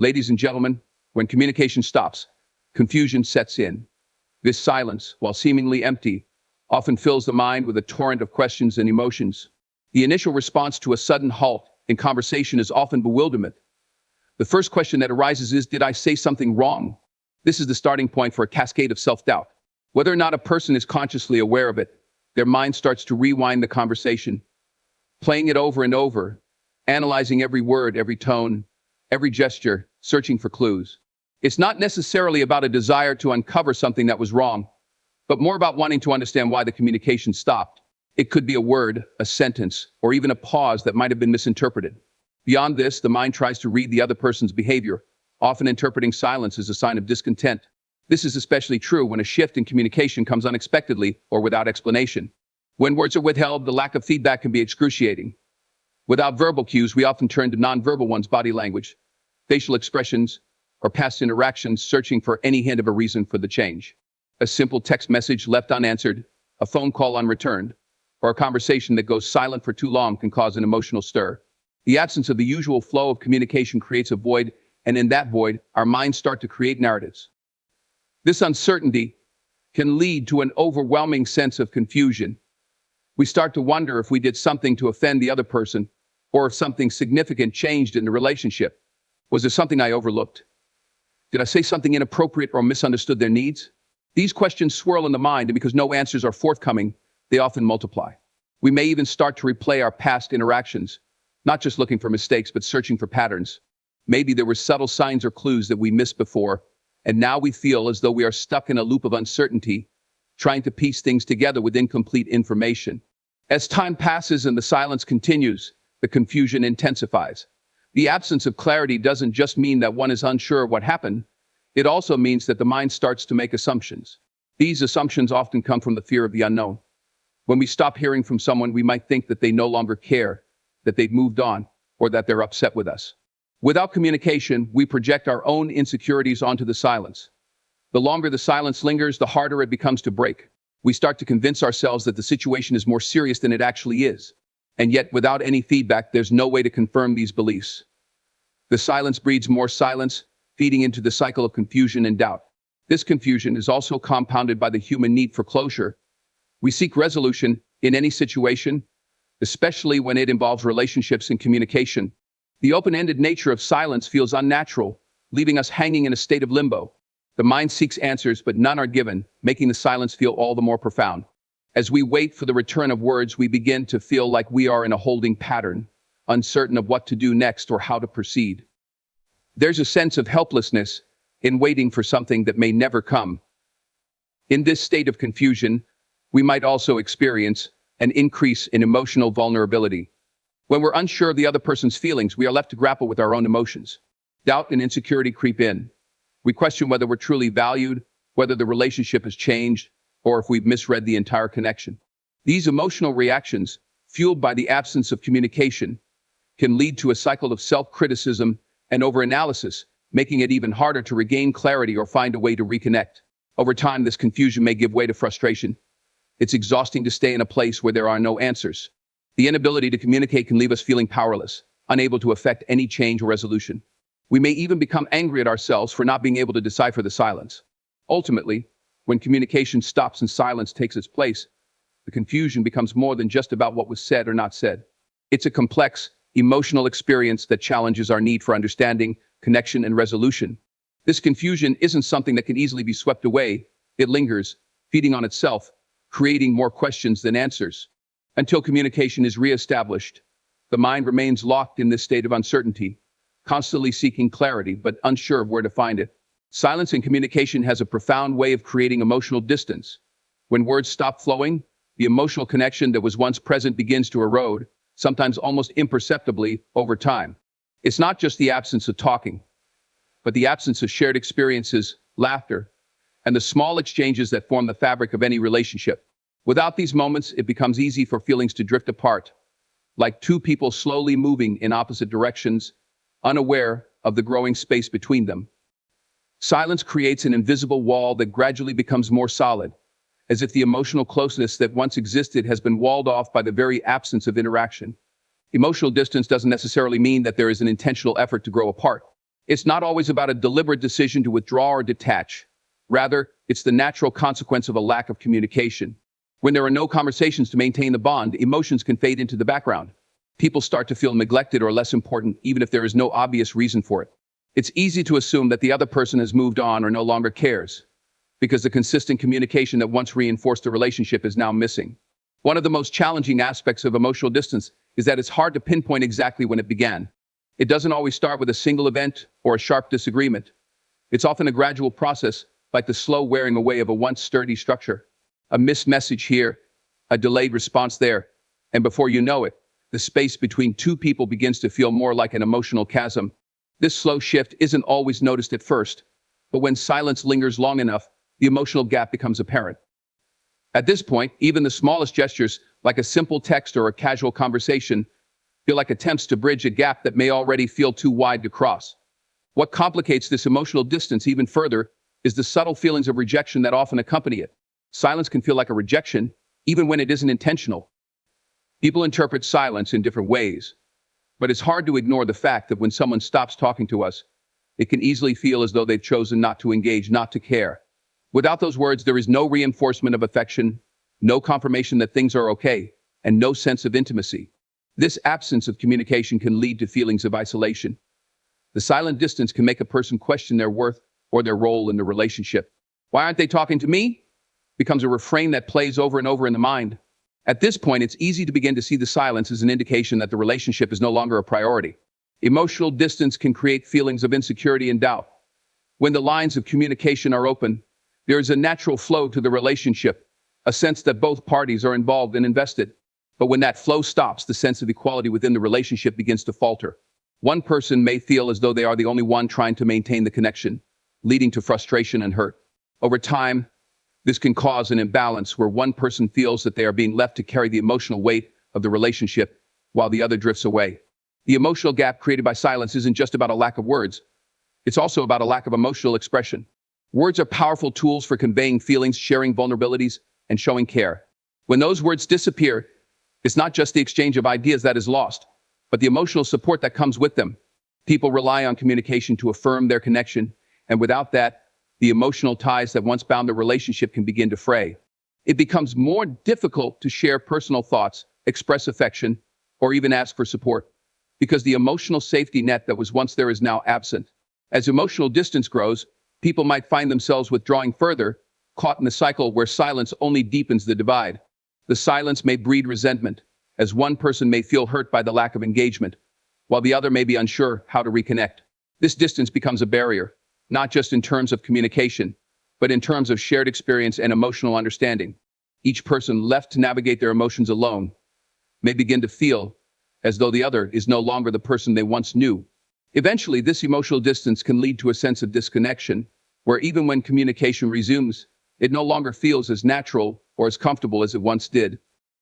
Ladies and gentlemen, when communication stops, confusion sets in. This silence, while seemingly empty, often fills the mind with a torrent of questions and emotions. The initial response to a sudden halt in conversation is often bewilderment. The first question that arises is, did I say something wrong? This is the starting point for a cascade of self-doubt. Whether or not a person is consciously aware of it, their mind starts to rewind the conversation, playing it over and over, analyzing every word, every tone, every gesture, searching for clues. It's not necessarily about a desire to uncover something that was wrong, but more about wanting to understand why the communication stopped. It could be a word, a sentence, or even a pause that might have been misinterpreted. Beyond this, the mind tries to read the other person's behavior, often interpreting silence as a sign of discontent. This is especially true when a shift in communication comes unexpectedly or without explanation. When words are withheld, the lack of feedback can be excruciating. Without verbal cues, we often turn to nonverbal ones, body language, facial expressions, or past interactions, searching for any hint of a reason for the change. A simple text message left unanswered, a phone call unreturned, or a conversation that goes silent for too long can cause an emotional stir. The absence of the usual flow of communication creates a void, and in that void, our minds start to create narratives. This uncertainty can lead to an overwhelming sense of confusion. We start to wonder if we did something to offend the other person, or if something significant changed in the relationship. Was there something I overlooked? Did I say something inappropriate or misunderstood their needs? These questions swirl in the mind, and because no answers are forthcoming, they often multiply. We may even start to replay our past interactions, not just looking for mistakes, but searching for patterns. Maybe there were subtle signs or clues that we missed before, and now we feel as though we are stuck in a loop of uncertainty, trying to piece things together with incomplete information. As time passes and the silence continues, the confusion intensifies. The absence of clarity doesn't just mean that one is unsure of what happened. It also means that the mind starts to make assumptions. These assumptions often come from the fear of the unknown. When we stop hearing from someone, we might think that they no longer care, that they've moved on, or that they're upset with us. Without communication, we project our own insecurities onto the silence. The longer the silence lingers, the harder it becomes to break. We start to convince ourselves that the situation is more serious than it actually is. And yet, without any feedback, there's no way to confirm these beliefs. The silence breeds more silence, feeding into the cycle of confusion and doubt. This confusion is also compounded by the human need for closure. We seek resolution in any situation, especially when it involves relationships and communication. The open-ended nature of silence feels unnatural, leaving us hanging in a state of limbo. The mind seeks answers, but none are given, making the silence feel all the more profound. As we wait for the return of words, we begin to feel like we are in a holding pattern, uncertain of what to do next or how to proceed. There's a sense of helplessness in waiting for something that may never come. In this state of confusion, we might also experience an increase in emotional vulnerability. When we're unsure of the other person's feelings, we are left to grapple with our own emotions. Doubt and insecurity creep in. We question whether we're truly valued, whether the relationship has changed, or if we've misread the entire connection. These emotional reactions, fueled by the absence of communication, can lead to a cycle of self-criticism and overanalysis, making it even harder to regain clarity or find a way to reconnect. Over time, this confusion may give way to frustration. It's exhausting to stay in a place where there are no answers. The inability to communicate can leave us feeling powerless, unable to effect any change or resolution. We may even become angry at ourselves for not being able to decipher the silence. Ultimately, when communication stops and silence takes its place, the confusion becomes more than just about what was said or not said. It's a complex, emotional experience that challenges our need for understanding, connection, and resolution. This confusion isn't something that can easily be swept away. It lingers, feeding on itself, creating more questions than answers. Until communication is reestablished, the mind remains locked in this state of uncertainty, constantly seeking clarity but unsure of where to find it. Silence in communication has a profound way of creating emotional distance. When words stop flowing, the emotional connection that was once present begins to erode, sometimes almost imperceptibly over time. It's not just the absence of talking, but the absence of shared experiences, laughter, and the small exchanges that form the fabric of any relationship. Without these moments, it becomes easy for feelings to drift apart, like two people slowly moving in opposite directions, unaware of the growing space between them. Silence creates an invisible wall that gradually becomes more solid, as if the emotional closeness that once existed has been walled off by the very absence of interaction. Emotional distance doesn't necessarily mean that there is an intentional effort to grow apart. It's not always about a deliberate decision to withdraw or detach. Rather, it's the natural consequence of a lack of communication. When there are no conversations to maintain the bond, emotions can fade into the background. People start to feel neglected or less important, even if there is no obvious reason for it. It's easy to assume that the other person has moved on or no longer cares, because the consistent communication that once reinforced the relationship is now missing. One of the most challenging aspects of emotional distance is that it's hard to pinpoint exactly when it began. It doesn't always start with a single event or a sharp disagreement. It's often a gradual process, like the slow wearing away of a once sturdy structure. A missed message here, a delayed response there, and before you know it, the space between two people begins to feel more like an emotional chasm. This slow shift isn't always noticed at first, but when silence lingers long enough, the emotional gap becomes apparent. At this point, even the smallest gestures, like a simple text or a casual conversation, feel like attempts to bridge a gap that may already feel too wide to cross. What complicates this emotional distance even further is the subtle feelings of rejection that often accompany it. Silence can feel like a rejection, even when it isn't intentional. People interpret silence in different ways, but it's hard to ignore the fact that when someone stops talking to us, it can easily feel as though they've chosen not to engage, not to care. Without those words, there is no reinforcement of affection, no confirmation that things are okay, and no sense of intimacy. This absence of communication can lead to feelings of isolation. The silent distance can make a person question their worth or their role in the relationship. Why aren't they talking to me? Becomes a refrain that plays over and over in the mind. At this point, it's easy to begin to see the silence as an indication that the relationship is no longer a priority. Emotional distance can create feelings of insecurity and doubt. When the lines of communication are open, there is a natural flow to the relationship, a sense that both parties are involved and invested. But when that flow stops, the sense of equality within the relationship begins to falter. One person may feel as though they are the only one trying to maintain the connection, leading to frustration and hurt. Over time, this can cause an imbalance where one person feels that they are being left to carry the emotional weight of the relationship while the other drifts away. The emotional gap created by silence isn't just about a lack of words. It's also about a lack of emotional expression. Words are powerful tools for conveying feelings, sharing vulnerabilities, and showing care. When those words disappear, it's not just the exchange of ideas that is lost, but the emotional support that comes with them. People rely on communication to affirm their connection, and without that, the emotional ties that once bound the relationship can begin to fray. It becomes more difficult to share personal thoughts, express affection, or even ask for support, because the emotional safety net that was once there is now absent. As emotional distance grows, people might find themselves withdrawing further, caught in a cycle where silence only deepens the divide. The silence may breed resentment, as one person may feel hurt by the lack of engagement, while the other may be unsure how to reconnect. This distance becomes a barrier, not just in terms of communication, but in terms of shared experience and emotional understanding. Each person left to navigate their emotions alone may begin to feel as though the other is no longer the person they once knew. Eventually, this emotional distance can lead to a sense of disconnection, where even when communication resumes, it no longer feels as natural or as comfortable as it once did.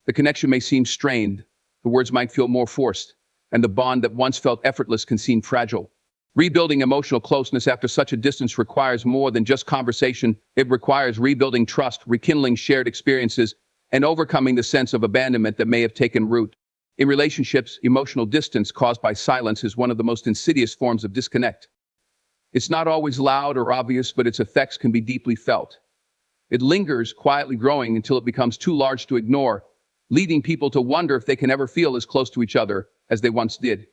The connection may seem strained, the words might feel more forced, and the bond that once felt effortless can seem fragile. Rebuilding emotional closeness after such a distance requires more than just conversation. It requires rebuilding trust, rekindling shared experiences, and overcoming the sense of abandonment that may have taken root. In relationships, emotional distance caused by silence is one of the most insidious forms of disconnect. It's not always loud or obvious, but its effects can be deeply felt. It lingers, quietly growing until it becomes too large to ignore, leading people to wonder if they can ever feel as close to each other as they once did.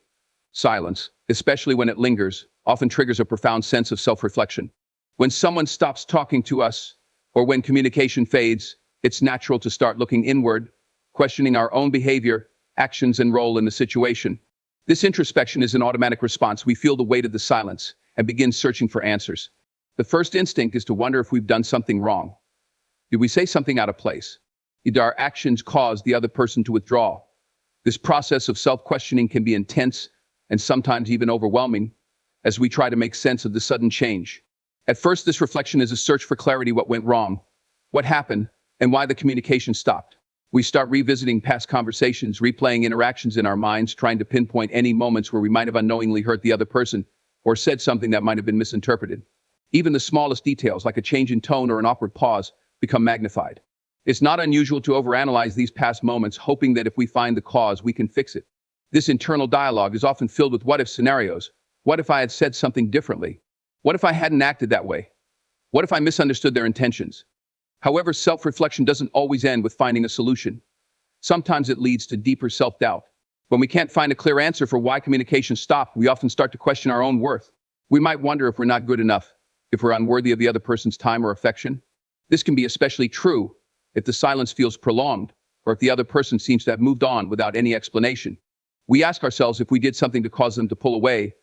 Silence, especially when it lingers, often triggers a profound sense of self-reflection. When someone stops talking to us, or when communication fades, it's natural to start looking inward, questioning our own behavior, actions, and role in the situation. This introspection is an automatic response. We feel the weight of the silence and begin searching for answers. The first instinct is to wonder if we've done something wrong. Did we say something out of place? Did our actions cause the other person to withdraw? This process of self-questioning can be intense and sometimes even overwhelming as we try to make sense of the sudden change. At first, this reflection is a search for clarity: what went wrong, what happened, and why the communication stopped. We start revisiting past conversations, replaying interactions in our minds, trying to pinpoint any moments where we might have unknowingly hurt the other person or said something that might have been misinterpreted. Even the smallest details, like a change in tone or an awkward pause, become magnified. It's not unusual to overanalyze these past moments, hoping that if we find the cause, we can fix it. This internal dialogue is often filled with what-if scenarios, What if I had said something differently? What if I hadn't acted that way? What if I misunderstood their intentions? However, self-reflection doesn't always end with finding a solution. Sometimes it leads to deeper self-doubt. When we can't find a clear answer for why communication stopped, we often start to question our own worth. We might wonder if we're not good enough, if we're unworthy of the other person's time or affection. This can be especially true if the silence feels prolonged, or if the other person seems to have moved on without any explanation. We ask ourselves if we did something to cause them to pull away,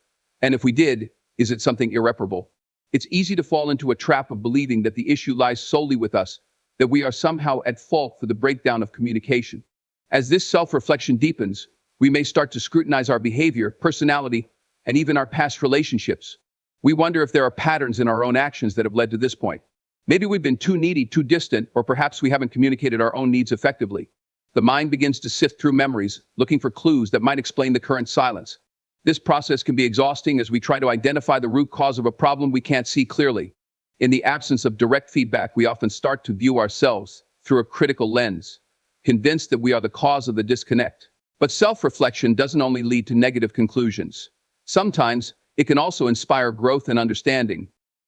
and if we did, is it something irreparable? It's easy to fall into a trap of believing that the issue lies solely with us, that we are somehow at fault for the breakdown of communication. As this self-reflection deepens, we may start to scrutinize our behavior, personality, and even our past relationships. We wonder if there are patterns in our own actions that have led to this point. Maybe we've been too needy, too distant, or perhaps we haven't communicated our own needs effectively. The mind begins to sift through memories, looking for clues that might explain the current silence. This process can be exhausting as we try to identify the root cause of a problem we can't see clearly. In the absence of direct feedback, we often start to view ourselves through a critical lens, convinced that we are the cause of the disconnect. But self-reflection doesn't only lead to negative conclusions. Sometimes it can also inspire growth and understanding.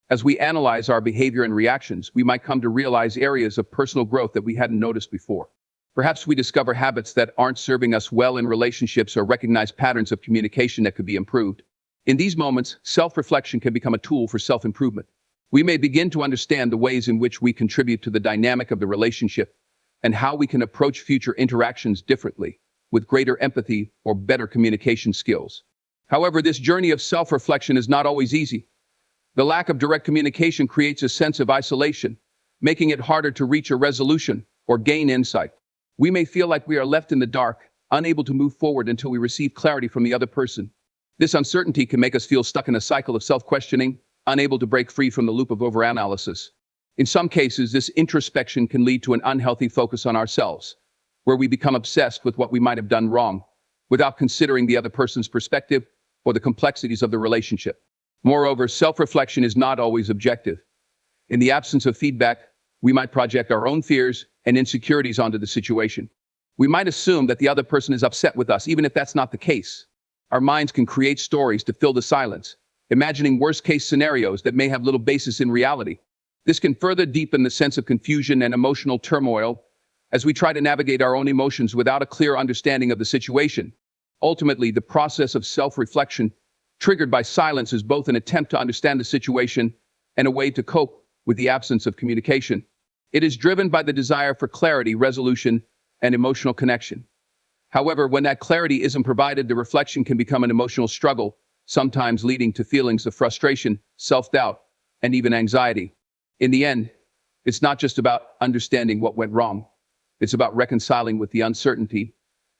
As we analyze our behavior and reactions, we might come to realize areas of personal growth that we hadn't noticed before. Perhaps we discover habits that aren't serving us well in relationships or recognize patterns of communication that could be improved. In these moments, self-reflection can become a tool for self-improvement. We may begin to understand the ways in which we contribute to the dynamic of the relationship and how we can approach future interactions differently, with greater empathy or better communication skills. However, this journey of self-reflection is not always easy. The lack of direct communication creates a sense of isolation, making it harder to reach a resolution or gain insight. We may feel like we are left in the dark, unable to move forward until we receive clarity from the other person. This uncertainty can make us feel stuck in a cycle of self-questioning, unable to break free from the loop of overanalysis. In some cases, this introspection can lead to an unhealthy focus on ourselves, where we become obsessed with what we might have done wrong, without considering the other person's perspective or the complexities of the relationship. Moreover, self-reflection is not always objective. In the absence of feedback, we might project our own fears and insecurities onto the situation. We might assume that the other person is upset with us, even if that's not the case. Our minds can create stories to fill the silence, imagining worst-case scenarios that may have little basis in reality. This can further deepen the sense of confusion and emotional turmoil as we try to navigate our own emotions without a clear understanding of the situation. Ultimately, the process of self-reflection, triggered by silence, is both an attempt to understand the situation and a way to cope with the absence of communication. It is driven by the desire for clarity, resolution, and emotional connection. However, when that clarity isn't provided, the reflection can become an emotional struggle, sometimes leading to feelings of frustration, self-doubt, and even anxiety. In the end, it's not just about understanding what went wrong. It's about reconciling with the uncertainty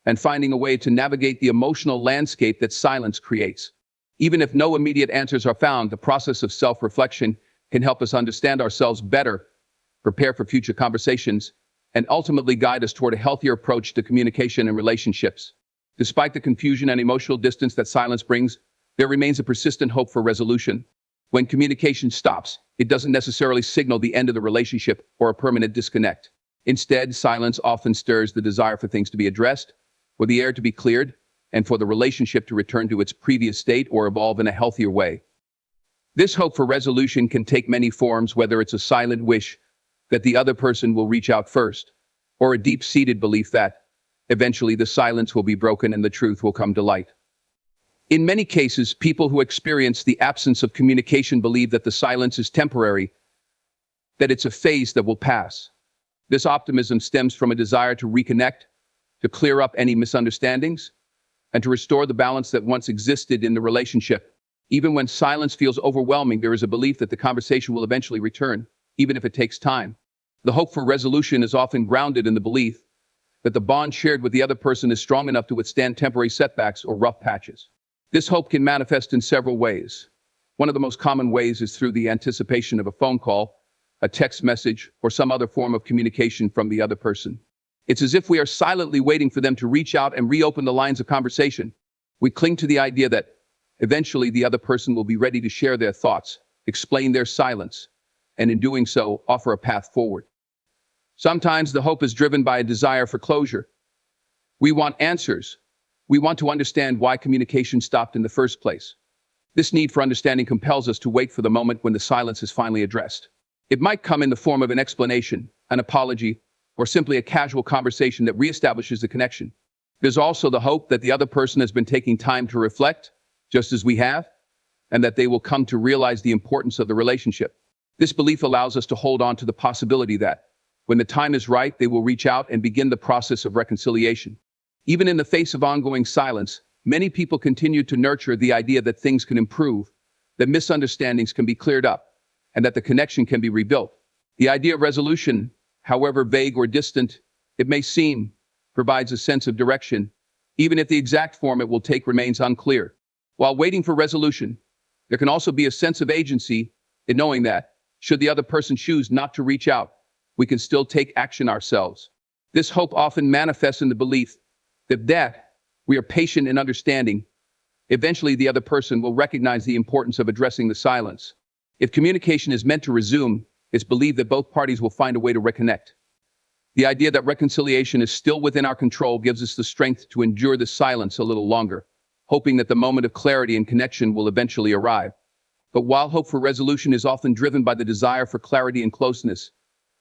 and finding a way to navigate the emotional landscape that silence creates. Even if no immediate answers are found, the process of self-reflection can help us understand ourselves better, prepare for future conversations, and ultimately guide us toward a healthier approach to communication and relationships. Despite the confusion and emotional distance that silence brings, there remains a persistent hope for resolution. When communication stops, it doesn't necessarily signal the end of the relationship or a permanent disconnect. Instead, silence often stirs the desire for things to be addressed, for the air to be cleared, and for the relationship to return to its previous state or evolve in a healthier way. This hope for resolution can take many forms, whether it's a silent wish that the other person will reach out first, or a deep-seated belief that, eventually, the silence will be broken and the truth will come to light. In many cases, people who experience the absence of communication believe that the silence is temporary, that it's a phase that will pass. This optimism stems from a desire to reconnect, to clear up any misunderstandings, and to restore the balance that once existed in the relationship. Even when silence feels overwhelming, there is a belief that the conversation will eventually return, even if it takes time. The hope for resolution is often grounded in the belief that the bond shared with the other person is strong enough to withstand temporary setbacks or rough patches. This hope can manifest in several ways. One of the most common ways is through the anticipation of a phone call, a text message, or some other form of communication from the other person. It's as if we are silently waiting for them to reach out and reopen the lines of conversation. We cling to the idea that eventually the other person will be ready to share their thoughts, explain their silence, and in doing so, offer a path forward. Sometimes the hope is driven by a desire for closure. We want answers. We want to understand why communication stopped in the first place. This need for understanding compels us to wait for the moment when the silence is finally addressed. It might come in the form of an explanation, an apology, or simply a casual conversation that reestablishes the connection. There's also the hope that the other person has been taking time to reflect, just as we have, and that they will come to realize the importance of the relationship. This belief allows us to hold on to the possibility that, when the time is right, they will reach out and begin the process of reconciliation. Even in the face of ongoing silence, many people continue to nurture the idea that things can improve, that misunderstandings can be cleared up, and that the connection can be rebuilt. The idea of resolution, however vague or distant it may seem, provides a sense of direction, even if the exact form it will take remains unclear. While waiting for resolution, there can also be a sense of agency in knowing that, should the other person choose not to reach out, we can still take action ourselves. This hope often manifests in the belief that we are patient and understanding. Eventually, the other person will recognize the importance of addressing the silence. If communication is meant to resume, it's believed that both parties will find a way to reconnect. The idea that reconciliation is still within our control gives us the strength to endure the silence a little longer, hoping that the moment of clarity and connection will eventually arrive. But while hope for resolution is often driven by the desire for clarity and closeness,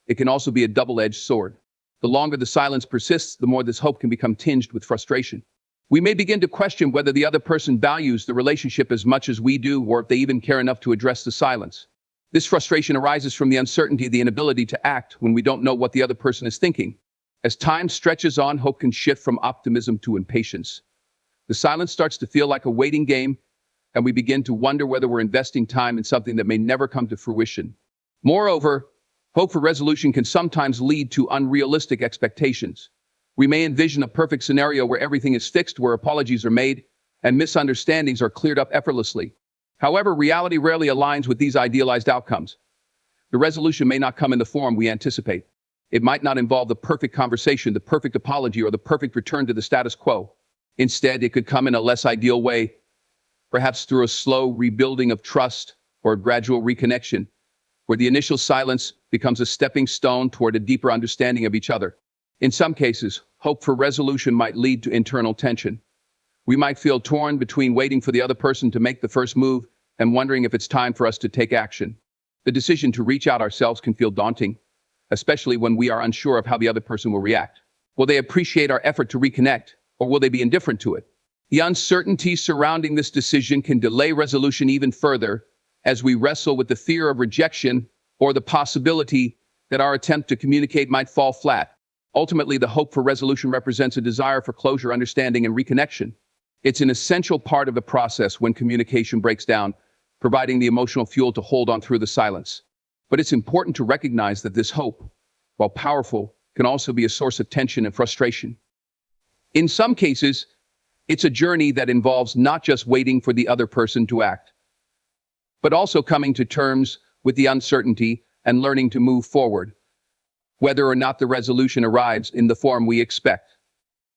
it can also be a double-edged sword. The longer the silence persists, the more this hope can become tinged with frustration. We may begin to question whether the other person values the relationship as much as we do, or if they even care enough to address the silence. This frustration arises from the uncertainty, the inability to act when we don't know what the other person is thinking. As time stretches on, hope can shift from optimism to impatience. The silence starts to feel like a waiting game, and we begin to wonder whether we're investing time in something that may never come to fruition. Moreover, hope for resolution can sometimes lead to unrealistic expectations. We may envision a perfect scenario where everything is fixed, where apologies are made, and misunderstandings are cleared up effortlessly. However, reality rarely aligns with these idealized outcomes. The resolution may not come in the form we anticipate. It might not involve the perfect conversation, the perfect apology, or the perfect return to the status quo. Instead, it could come in a less ideal way, perhaps through a slow rebuilding of trust or a gradual reconnection, where the initial silence becomes a stepping stone toward a deeper understanding of each other. In some cases, hope for resolution might lead to internal tension. We might feel torn between waiting for the other person to make the first move and wondering if it's time for us to take action. The decision to reach out ourselves can feel daunting, especially when we are unsure of how the other person will react. Will they appreciate our effort to reconnect, or will they be indifferent to it? The uncertainty surrounding this decision can delay resolution even further, as we wrestle with the fear of rejection or the possibility that our attempt to communicate might fall flat. Ultimately, the hope for resolution represents a desire for closure, understanding, and reconnection. It's an essential part of the process when communication breaks down, providing the emotional fuel to hold on through the silence. But it's important to recognize that this hope, while powerful, can also be a source of tension and frustration. In some cases, it's a journey that involves not just waiting for the other person to act, but also coming to terms with the uncertainty and learning to move forward, whether or not the resolution arrives in the form we expect.